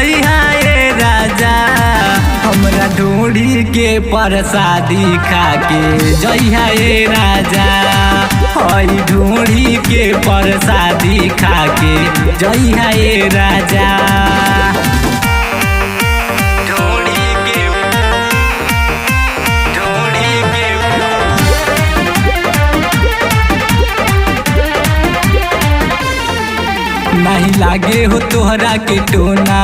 लइहा ए राजा हमरा ढोड़ी के प्रसादी खाके जइहा ए राजा हई ढोड़ी के प्रसादी खाके जइहा ए राजा नहीं लागे हो तोहरा के टोना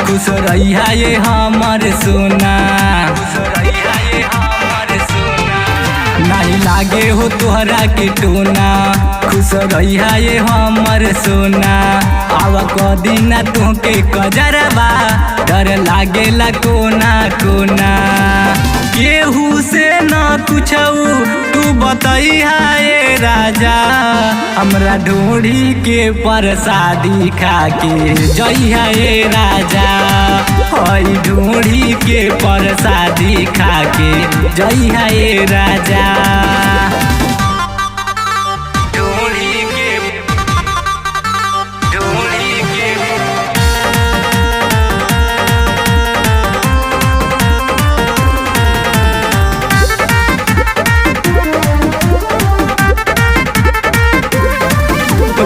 खुश रहिया ये हमर सोना नहीं लागे हो तोहरा के टोना खुश रहिया ये हमर सोना आवा कदिना तुहके कजरबा डर लागेला कोना कोना केहू से न पूछऊ तू बतैहा ए राजा हमरा ढोड़ी के प्रसादी खाके जइहा ए राजा हई ढोड़ी के प्रसादी खाके जइहा ए राजा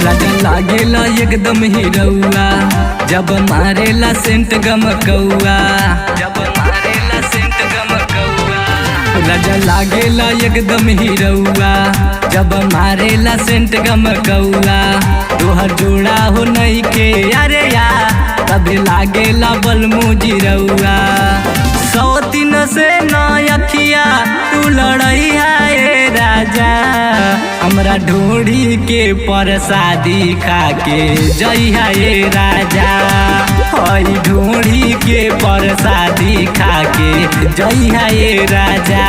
राजा लागेला एकदम हीरौआ जब मारेला सेंट गमकौआ राजा लागेला एकदम हीरौआ जब मारेला सेंट गमकौआ तोहर जोड़ा हो नहीं के अरे या तब लागेला बलमुजी रौआ 103 से न अखिया तू लड़ैया ए राजा हमरा ढोड़ी के प्रसादी खाके जइहा ए राजा हई ढोड़ी के प्रसादी खाके जइहा ए राजा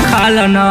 खा लो ना।